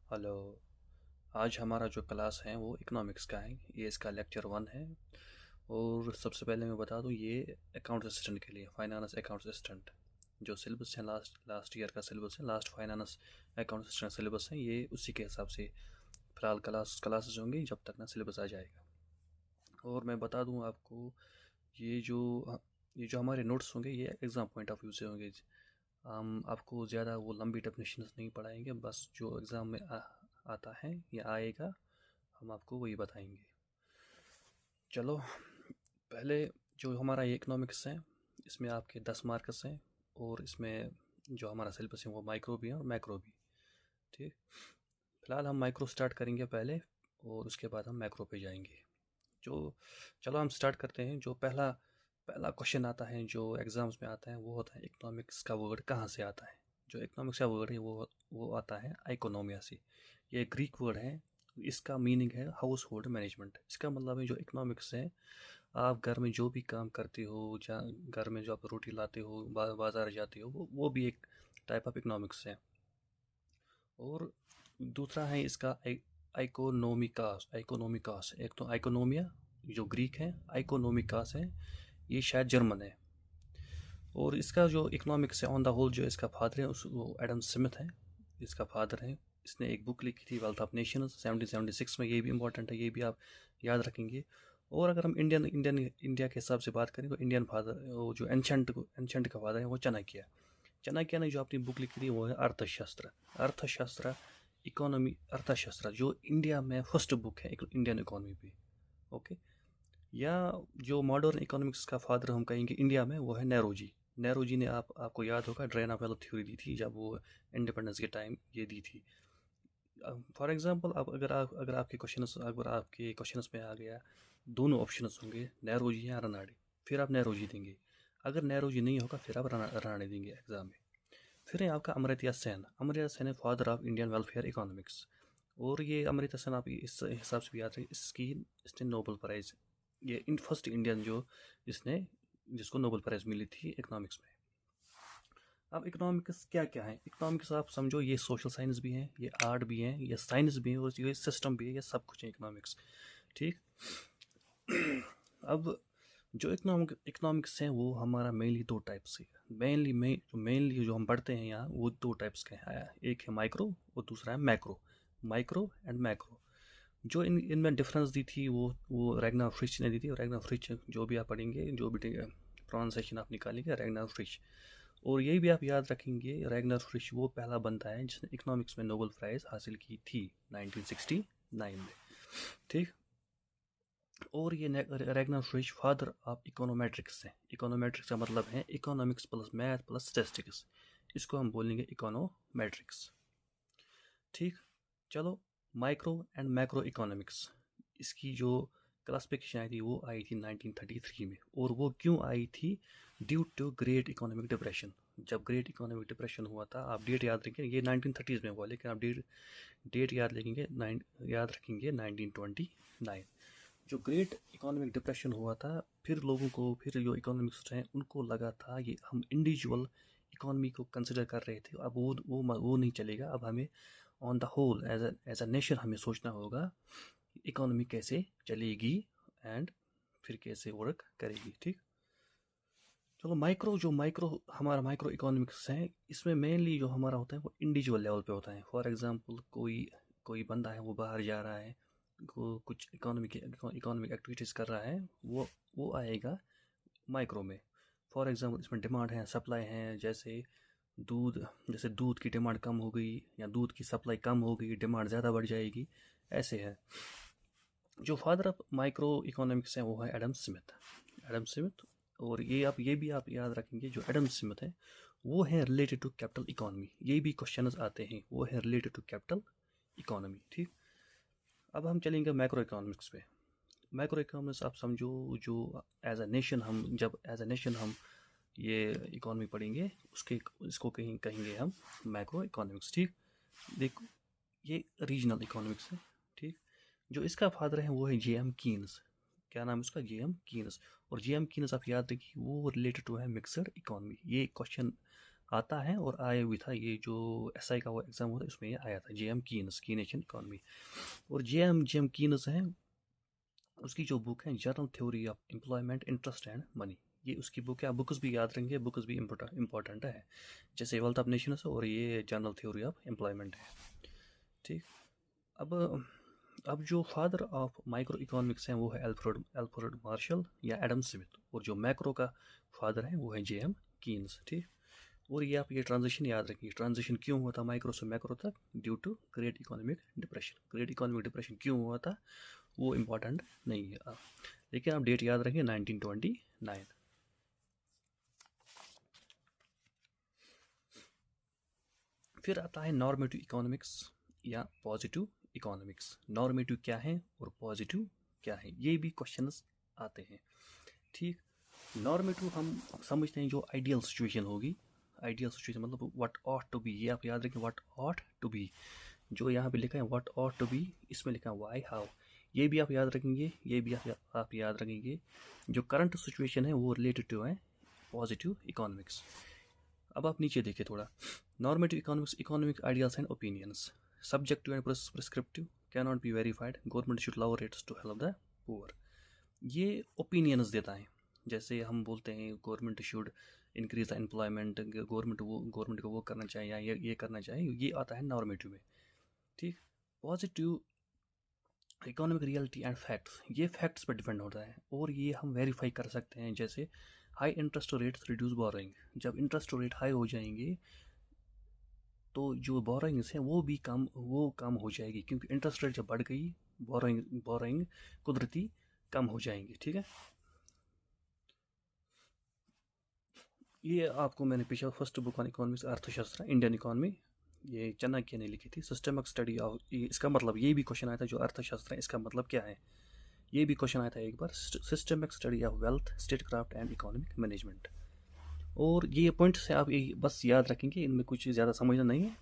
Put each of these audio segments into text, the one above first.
Hello. आज हमारा जो क्लास है वो इकोनॉमिक्स का है। ये इसका लेक्चर 1 है। और सबसे पहले मैं बता दूं, ये अकाउंट असिस्टेंट के लिए फाइनेंस अकाउंट असिस्टेंट जो सिलेबस है, लास्ट लास्ट ईयर का सिलेबस है, last finance account assistant syllabus है, ये उसी के हिसाब से फ़िलहाल क्लासेस होंगी जब तक ना सिलेबस आ जाएगा। और मैं बता दूं आपको, ये जो ये जो हमारे नोट्स होंगे ये एग्ज़ाम पॉइंट ऑफ व्यू से होंगे। हम आपको ज़्यादा वो लंबी डेफिनेशंस नहीं पढ़ाएंगे, बस जो एग्ज़ाम में आता है या आएगा हम आपको वही बताएंगे। चलो, पहले जो हमारा ये इकोनॉमिक्स है, इसमें आपके 10 मार्क्स हैं। और इसमें जो हमारा सिलेबस है वो माइक्रो भी है और मैक्रो भी। ठीक, फिलहाल हम माइक्रो स्टार्ट करेंगे पहले, और उसके बाद हम मैक्रो पे जाएंगे। जो चलो हम स्टार्ट करते हैं। जो पहला पहला क्वेश्चन आता है जो एग्जाम्स में आता है वो होता है इकोनॉमिक्स का वर्ड कहाँ से आता है। जो इकोनॉमिक्स का वर्ड है वो आता है इकोनोमिया से। ये ग्रीक वर्ड है। इसका मीनिंग है हाउस होल्ड मैनेजमेंट। इसका मतलब है जो इकोनॉमिक्स है, आप घर में जो भी काम करते हो, या घर में जो आप रोटी लाते हो, बाजार जाते हो, वो भी एक टाइप ऑफ इकोनॉमिक्स है। और दूसरा है इसका आइकोनोमिकास। आइकोनोमिकास, एक तो आइकोनोमिया जो ग्रीक है, आइकोनोमिकास है ये शायद जर्मन है। और इसका जो इकोनॉमिक्स है ऑन द होल, जो इसका फादर है वो एडम स्मिथ है। इसका फादर है। इसने एक बुक लिखी थी वेल्थ ऑफ नेशंस 1776 में। ये भी इंपॉर्टेंट है, ये भी आप याद रखेंगे। और अगर हम इंडिया के हिसाब से बात करें तो इंडियन फादर, वो जो एंशंट का फादर है वो चाणक्य है। चाणक्य ने जो अपनी बुक लिखी थी वो है अर्थशास्त्र। अर्थशास्त्र, इकोनॉमी अर्थशास्त्र, जो इंडिया में फर्स्ट बुक है इंडियन इकोनॉमी पे। ओके। या जो मॉडर्न इकोनॉमिक्स का फादर हम कहेंगे इंडिया में वो है नेहरू जी। नेहरू जी ने आपको याद होगा ड्रेन ऑफ वेल्थ थ्योरी दी थी जब वो इंडिपेंडेंस के टाइम ये दी थी। फॉर एग्जांपल, अब अगर आपके क्वेश्चंस में आ गया, दोनों ऑप्शंस होंगे नेहरू जी या रनाडे, फिर आप नेहरू जी देंगे। अगर नेहरू जी नहीं होगा फिर आप रनाडे देंगे एग्जाम में। फिर है आपका अमर्त्य सेन। अमर्त्य सेन है father of Indian welfare economics. और ये अमर्त्य सेन आप इस हिसाब से भी याद रखें, इसने नोबेल प्राइज, ये फर्स्ट इंडियन जो जिसने जिसको नोबेल प्राइज मिली थी इकोनॉमिक्स में। अब इकोनॉमिक्स क्या क्या है? इकोनॉमिक्स आप समझो ये सोशल साइंस भी है, ये आर्ट भी है, ये साइंस भी है, और ये सिस्टम भी है, ये सब कुछ है इकोनॉमिक्स। ठीक। अब जो इकोनॉमिक्स है वो हमारा मेनली दो टाइप्स है। मेनली जो हम पढ़ते हैं यहाँ वो दो टाइप्स के हैं। एक है माइक्रो और दूसरा है मैक्रो। Micro and macro. जो इनमें डिफरेंस दी थी वो रैगनार फ्रिश ने दी थी। रैगनार फ्रिश, जो भी आप पढ़ेंगे, जो भी प्रोनाउंसिएशन आप निकालेंगे, रैगनार फ्रिश। और यही भी आप याद रखेंगे, रैगनार फ्रिश वो पहला बंदा है जिसने इकोनॉमिक्स में नोबेल प्राइज हासिल की थी 1969 में। ठीक। और ये रैगनार फ्रिश फादर ऑफ इकोनोमेट्रिक्स है। इकोनोमेट्रिक्स का मतलब है economics plus math plus statistics. इसको हम बोलेंगे इकोनोमेट्रिक्स। ठीक। चलो, माइक्रो एंड मैक्रो इकोनॉमिक्स, इसकी जो क्लासिफिकेशन आई थी वो आई थी 1933 में। और वो क्यों आई थी? Due to great economic depression. जब ग्रेट इकोनॉमिक डिप्रेशन हुआ था, आप डेट याद रखेंगे, ये 1930s में हुआ, लेकिन आप डेट याद रखेंगे 1929। जो ग्रेट इकोनॉमिक डिप्रेशन हुआ था, फिर जो इकोनॉमिक्स हैं उनको लगा था ये हम इंडिविजुअल इकोनॉमी को कंसिडर कर रहे थे, अब वो नहीं चलेगा। अब हमें on the whole as a nation हमें सोचना होगा इकोनॉमी कैसे चलेगी एंड फिर कैसे वर्क करेगी। ठीक। चलो, हमारा माइक्रो इकोनॉमिक्स है, इसमें मेनली जो हमारा होता है वो इंडिविजुअल लेवल पे होता है। फॉर एग्जांपल, कोई बंदा है वो बाहर जा रहा है, कुछ इकोनॉमिक एक्टिविटीज़ कर रहा है, वो आएगा माइक्रो में। फॉर एग्जांपल, इसमें डिमांड है, सप्लाई है। जैसे दूध की डिमांड कम हो गई या दूध की सप्लाई कम हो गई, डिमांड ज़्यादा बढ़ जाएगी, ऐसे है। जो फादर ऑफ माइक्रो इकोनॉमिक्स है वो है एडम स्मिथ। Adam Smith. और ये भी आप याद रखेंगे, जो एडम स्मिथ है वो है रिलेटेड टू कैपिटल इकोनॉमी। ये भी क्वेश्चंस आते हैं, वो है रिलेटेड टू कैपिटल इकोनॉमी। ठीक। अब हम चलेंगे मैक्रो इकोनॉमिक्स पे। मैक्रो इकोनॉमिक्स आप समझो, जो एज ए नेशन हम ये इकोनॉमी पढ़ेंगे, उसके इसको कहेंगे हम मैक्रो इकोनॉमिक्स। ठीक। देखो, ये रीजनल इकोनॉमिक्स है। ठीक। जो इसका फादर है वो है जे एम कीन्स। क्या नाम है उसका? जे एम कीन्स। और जे एम कीन्स आप याद रखिए वो रिलेटेड टू है मिक्सड इकोनॉमी। ये क्वेश्चन आता है और आया भी था, ये जो एसआई का वो एग्ज़ाम हुआ था उसमें ये आया था, जेएम कीन्स, कीनेशियन इकोनॉमी। और जेएम कीन्स है, उसकी जो बुक है journal theory of employment interest and money, ये उसकी बुक है। आप बुक्स भी याद रखेंगे, बुक्स भी इंपॉर्टेंट है, जैसे वेल्थ ऑफ नेशंस और ये जर्नल थ्योरी ऑफ एम्प्लॉयमेंट है। ठीक। अब जो फादर ऑफ माइक्रो इकोनॉमिक्स हैं वो है एल्फ्रेड मार्शल या एडम स्मिथ, और जो मैक्रो का फादर है वो है जेएम कीन्स। ठीक। और ये आप ये ट्रांजिशन याद रखिए, ट्रांजिशन क्यों हुआ था माइक्रो से मैक्रो तक, due to great economic depression. Great economic depression क्यों हुआ था वो इम्पोर्टेंट नहीं है, लेकिन आप डेट याद रखें 1929। फिर आता है नॉर्मेटिव इकोनॉमिक्स या पॉजिटिव इकोनॉमिक्स। नॉर्मेटिव क्या है और पॉजिटिव क्या है, ये भी क्वेश्चंस आते हैं। ठीक। नॉर्मेटिव हम समझते हैं जो आइडियल सिचुएशन होगी, आइडियल सिचुएशन मतलब व्हाट ऑट टू बी, ये आप याद रखें, व्हाट ऑट टू बी। जो यहाँ पे लिखा है व्हाट ऑट टू बी, इसमें लिखा है व्हाई हाउ, ये भी आप याद रखेंगे, ये भी आप याद रखेंगे। जो करंट सिचुएशन है वो रिलेटेड टू है पॉजिटिव इकोनॉमिक्स। अब आप नीचे देखिए थोड़ा, normative economics, economic ideas and opinions, subjective and prescriptive, can not be verified, government should lower rates to help the poor. ये ओपिनियंस देता है, जैसे हम बोलते हैं government should increase the employment, government को वो करना चाहिए या ये करना चाहिए, ये आता है नॉर्मेटिव में। ठीक। Positive economic reality and facts, ये फैक्ट्स पर डिपेंड होता है और ये हम वेरीफाई कर सकते हैं, जैसे high interest rates reduce borrowing, जब इंटरेस्ट रेट हाई हो जाएंगे तो जो बोरोइंग्स हैं वो भी कम हो जाएगी, क्योंकि इंटरेस्ट रेट जब बढ़ गई बोरोइंग कुदरती कम हो जाएंगी। ठीक है। ये आपको मैंने पीछे फर्स्ट बुक ऑन इकोनॉमिक्स, अर्थशास्त्र इंडियन इकोनॉमी, ये चाणक्य ने लिखी थी, सिस्टमिक स्टडी ऑफ, इसका मतलब ये भी क्वेश्चन आया था, जो अर्थशास्त्र है इसका मतलब क्या है, ये भी क्वेश्चन आया था एक बार, systemic study of wealth, statecraft and economic management. और ये पॉइंट्स है आप ये बस याद रखेंगे, इनमें कुछ ज़्यादा समझना नहीं है।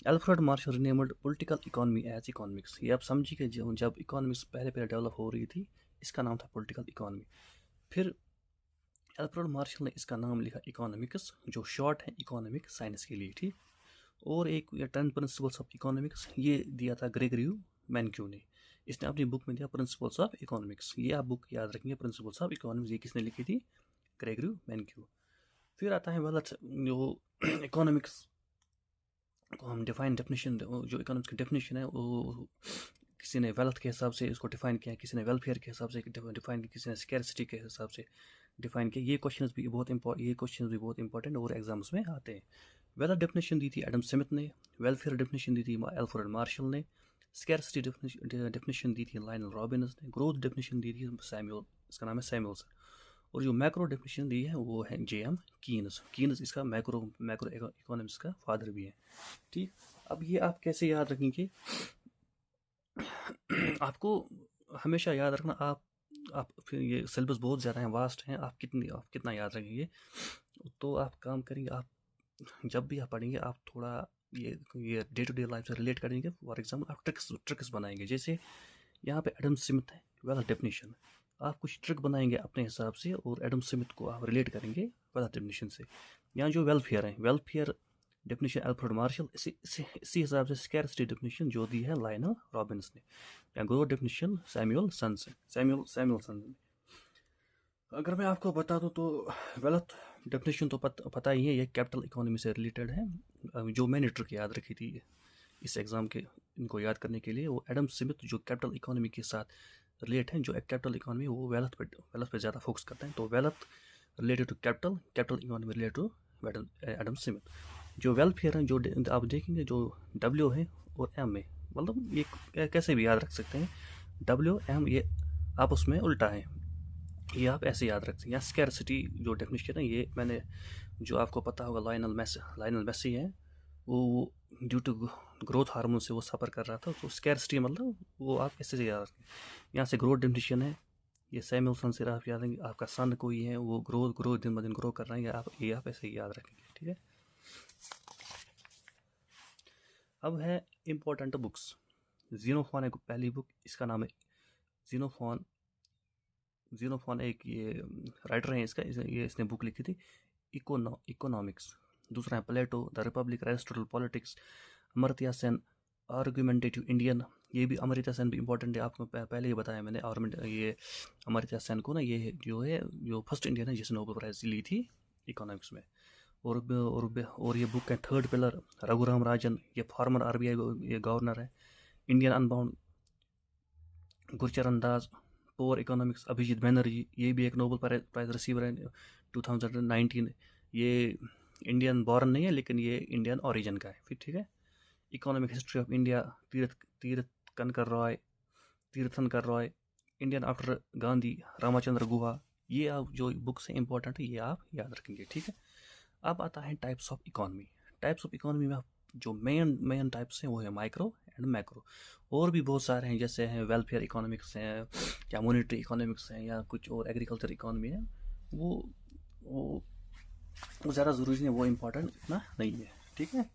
Alfred Marshall renamed political economy as economics, ये आप समझिए, जब इकोनॉमिक्स पहले डेवलप हो रही थी इसका नाम था पॉलिटिकल इकोनॉमी। फिर एल्फ्रेड मार्शल ने इसका नाम लिखा इकोनॉमिक्स, जो शॉर्ट है इकोनॉमिक साइंस के लिए। ठीक। और एक 10 प्रिंसिपल्स ऑफ इकोनॉमिक्स, ये दिया था ग्रेगरी मैनक्यू ने, इसने अपनी बुक में दिया प्रिंसिपल्स ऑफ इकोनॉमिक्स, ये आप बुक याद रखेंगे, प्रिंसिपल्स ऑफ इकोनॉमिक्स, ये किसने लिखी थी, ग्रेगरी मैनक्यू। फिर आता है वेल्थ, जो इकोनॉमिक्स को हम डेफिनेशन, जो इकोनॉमिक्स की डेफिनेशन है वो किसी ने वेल्थ के हिसाब से इसको डिफाइन किया, किसी ने वेलफेयर के हिसाब से डिफाइन किया, किसी ने स्कैरसिटी के हिसाब से डिफाइन किया। ये क्वेश्चंस भी बहुत इंपॉर्टेंट और एग्जाम्स में आते हैं। वेल्थ डेफिनेशन दी थी एडम स्मिथ ने, वेलफेयर डेफिनेशन दी थी एल्फ्रेड मार्शल ने, स्कैरसिटी डेफिनेशन दी थी लायनल रॉबिन्स ने, ग्रोथ डेफिनेशन दी थी सैमुअल, इसका नाम है सैमुअल्सन, और जो मैक्रो डेफिनेशन दी है वो है जेएम कीन्स इसका मैक्रो इकोनॉमिक्स का फादर भी है। ठीक। अब ये आप कैसे याद रखेंगे, आपको हमेशा याद रखना, आप फिर ये सिलेबस बहुत ज़्यादा है, वास्ट है, आप कितना याद रखेंगे, तो आप काम करेंगे, आप जब भी आप पढ़ेंगे आप थोड़ा ये डे टू डे लाइफ से रिलेट करेंगे। फॉर एग्जाम्पल आप ट्रिक्स बनाएंगे, जैसे यहाँ पे एडम स्मिथ है वेल्थ डेफिनेशन, आप कुछ ट्रिक बनाएंगे अपने हिसाब से और एडम स्मिथ को आप रिलेट करेंगे वेल्थ डेफिनेशन से। यहाँ जो वेलफेयर है, वेलफेयर डेफिनेशन एल्फ्रेड मार्शल, इसी हिसाब से स्कैरसिटी डेफिनेशन जो दी है लायनल रॉबिन्स ने, या ग्रोथ डेफिनेशन सैमुअलसन ने। अगर मैं आपको बता दूं तो वेल्थ डेफिनेशन तो पता ही है, ये कैपिटल इकोनॉमी से रिलेटेड है। जो मैंने ट्रिक याद रखी थी इस एग्ज़ाम के, इनको याद करने के लिए, वो एडम स्मिथ जो कैपिटल इकोनॉमी के साथ रिलेट है, जो कैपिटल इकोनॉमी वो वेल्थ पे ज़्यादा फोकस करते हैं, तो wealth related to capital economy related to Adam Smith. जो वेलफेयर है, जो आप देखेंगे जो डब्ल्यू है और एम है, मतलब ये कैसे भी याद रख सकते हैं, डब्ल्यू एम ये आप उसमें उल्टा है, ये आप ऐसे याद रख सकते हैं। या स्कैरसिटी जो डेफिनेशन है, ये मैंने जो आपको पता होगा लायनल मेसी है, वो ड्यू टू ग्रोथ हार्मोन से वो सफ़र कर रहा था, तो स्कैरसिटी मतलब वो आप ऐसे याद रखें। यहाँ से ग्रोथ डेफिनेशन है, ये सैमुअलसन से आप याद रखेंगे, आपका सन कोई है वो ग्रोथ दिन ब दिन ग्रो कर रहे हैं, आप ऐसे ही याद रखेंगे। ठीक है। अब है इम्पोर्टेंट बुक्स, जीनोफॉन है पहली बुक, इसका नाम है जीनोफॉन एक ये राइटर है, इसने बुक लिखी थी इकोनॉमिक्स, दूसरा है Plato, the Republic, Aristotle, politics, Amartya Sen, argumentative Indian. ये भी अमर्त्य सेन भी इंपॉर्टेंट है, आपको पहले ही बताया मैंने। और ये अमर्त्य सेन को ना, ये जो फर्स्ट इंडियन है जिसने नोबेल प्राइज ली थी इकोनॉमिक्स में। और ये बुक है थर्ड पिलर, रघुराम राजन, ये फॉर्मर आरबीआई ये गवर्नर है। इंडियन अनबाउंड, गुरचरण दास। पोअर इकोनॉमिक्स, अभिजीत बैनर्जी, ये भी एक नोबेल प्राइज रिसीवर है 2019। ये इंडियन बॉर्न नहीं है, लेकिन ये इंडियन ओरिजिन का है। फिर ठीक है, economic history of India, Tirthankar Roy, Indian after Gandhi, Ramachandra Guha. ये आप जो बुक्स हैं इंपॉर्टेंट है, ये आप याद रखेंगे। ठीक है, अब आता है types of economy. Types of economy में जो मेन टाइप्स हैं वो है माइक्रो एंड मैक्रो। और भी बहुत सारे हैं, जैसे हैं वेलफेयर इकोनॉमिक्स हैं, या मॉनिटरी इकोनॉमिक्स हैं, या कुछ और एग्रीकल्चर इकोनॉमी है। वो ज़्यादा ज़रूरी नहीं है, वो इम्पोर्टेंट इतना नहीं है। ठीक है,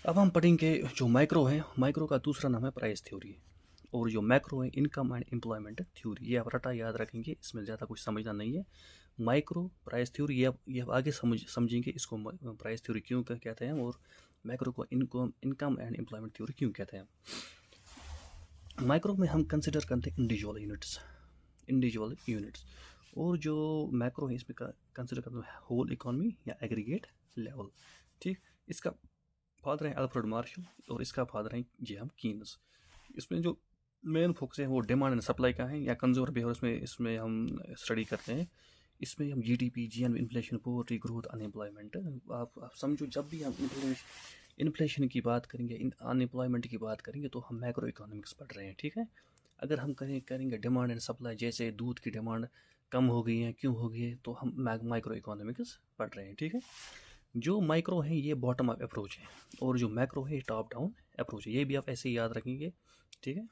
अब हम पढ़ेंगे जो माइक्रो है। माइक्रो का दूसरा नाम है प्राइस थ्योरी, और जो मैक्रो है इनकम एंड एम्प्लॉयमेंट थ्योरी। ये आप रटा याद रखेंगे, इसमें ज़्यादा कुछ समझना नहीं है। माइक्रो प्राइस थ्योरी ये आप आगे समझेंगे इसको प्राइस थ्योरी क्यों कहते हैं, और मैक्रो को इनकम एंड एम्प्लॉयमेंट थ्योरी क्यों कहते हैं। माइक्रो में हम कंसिडर करते हैं इंडिविजुअल यूनिट्स, और जो मैक्रो है इसमें कंसिडर करते हैं होल इकोनॉमी या एग्रीगेट लेवल। ठीक, इसका फादर है अल्फ्रेड मार्शल, और इसका फादर है जेएम कीन्स। इसमें जो मेन फोकस है वो डिमांड एंड सप्लाई का है, या कंज्यूमर बिहेवियर इसमें हम स्टडी करते हैं। इसमें हम GDP, GNP, inflation, poverty, growth, unemployment, आप समझो जब भी हम इन्फ्लेशन की बात करेंगे, अनएम्प्लॉयमेंट की बात करेंगे, तो हम मैक्रो इकोनॉमिक्स पढ़ रहे हैं। ठीक है, अगर हम करेंगे डिमांड एंड सप्लाई, जैसे दूध की डिमांड कम हो गई है, क्यों हो गई है, तो हम माइक्रो इकोनॉमिक्स पढ़ रहे हैं। ठीक है, जो माइक्रो है ये बॉटम अप अप्रोच है, और जो मैक्रो है टॉप डाउन अप्रोच है। ये भी आप ऐसे ही याद रखेंगे। ठीक है,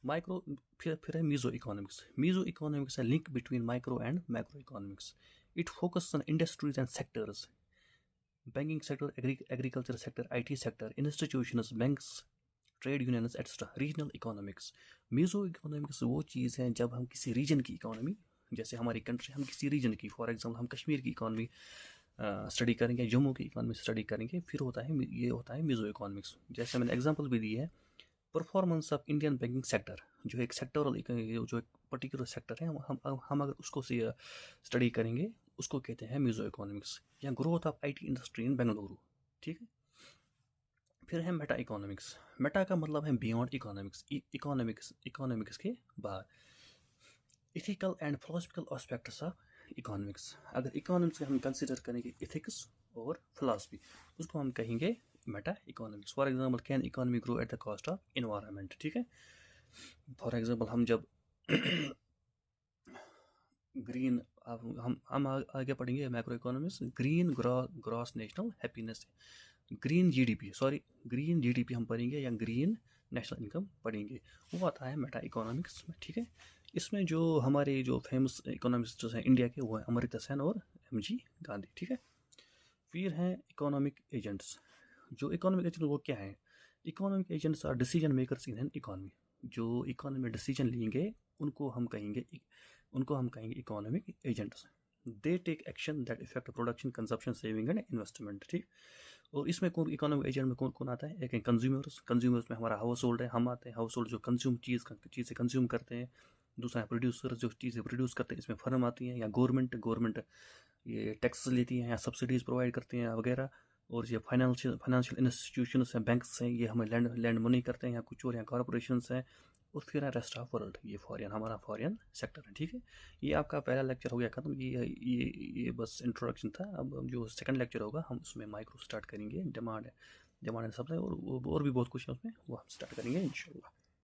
माइक्रो फिर है मीजो इकोनॉमिक्स है link between micro and macro economics. It focus on industries and sectors, banking sector, agriculture sector, IT sector, institutions, banks, trade unions etcetera. Regional economics, meso economics वो चीज़ है जब हम किसी रीजन की इकोनॉमी, जैसे हमारी कंट्री, हम किसी रीजन की, फॉर एग्जांपल हम कश्मीर की इकोनॉमी स्टडी करेंगे, जम्मू की इकोनॉमी स्टडी करेंगे, फिर ये होता है मीजो इकोनॉमिक्स। जैसे मैंने एग्जांपल भी दी है, performance of Indian banking sector, जो एक सेक्टरल, जो एक पर्टिकुलर सेक्टर है, हम अगर उसको स्टडी करेंगे, उसको कहते हैं मीजो इकोनॉमिक्स। या growth of IT industry in Bengaluru. ठीक है, फिर है मेटा इकोनॉमिक्स। मेटा का मतलब है बियॉन्ड इकोनॉमिक्स के बाहर। Ethical and philosophical aspects of economics. अगर इकोनॉमिक्स के हम कंसिडर करेंगे इथिक्स और फिलॉसफी, उसको हम कहेंगे Meta economics. For example, can economy grow at the cost of environment. ठीक है, फॉर एग्जांपल हम जब ग्रीन, हम आगे पढ़ेंगे macro economics, green gross national happiness, green GDP हम पढ़ेंगे, या ग्रीन नेशनल इनकम पढ़ेंगे, वो आता है मेटा इकोनॉमिक्स में। ठीक है, इसमें जो हमारे जो फेमस इकोनॉमिस्ट हैं इंडिया के, वो हैं अमर्त्य सेन और एमजी गांधी। ठीक है, फिर हैं इकोनॉमिक एजेंट्स। जो इकोनॉमिक एजेंट वो क्या है, economic agents are decision makers in an economy. जो इकोनॉमी में डिसीजन लेंगे, उनको हम कहेंगे economic agents. They take action that effect production, consumption, saving and investment. ठीक, और इसमें कौन इकोनॉमिक एजेंट में कौन कौन आता है, एक है कंज्यूमर्स में हमारा हाउस होल्ड है, हम आते हैं हाउस होल्ड जो चीज़ें कंज्यूम करते हैं। दूसरा है प्रोड्यूसर, जो चीज़ें प्रोड्यूस करते हैं, इसमें फर्म आती हैं। या गवर्नमेंट ये टैक्स लेती हैं या सब्सिडीज़ प्रोवाइड करती हैं वगैरह। और ये फाइनेंशियल इंस्टीट्यूशंस हैं, बैंक्स हैं, ये हमें लैंड मनी करते हैं, या कुछ और, या कॉरपोरेशंस हैं। और फिर है रेस्ट ऑफ वर्ल्ड, ये हमारा फॉरेन सेक्टर है। ठीक है, ये आपका पहला लेक्चर हो गया खत्म। ये बस इंट्रोडक्शन था। अब जो सेकंड लेक्चर होगा, हम उसमें माइक्रो स्टार्ट करेंगे, डिमांड एंड सप्लाई, और भी बहुत कुछ है उसमें, वो हम स्टार्ट करेंगे इंशाल्लाह।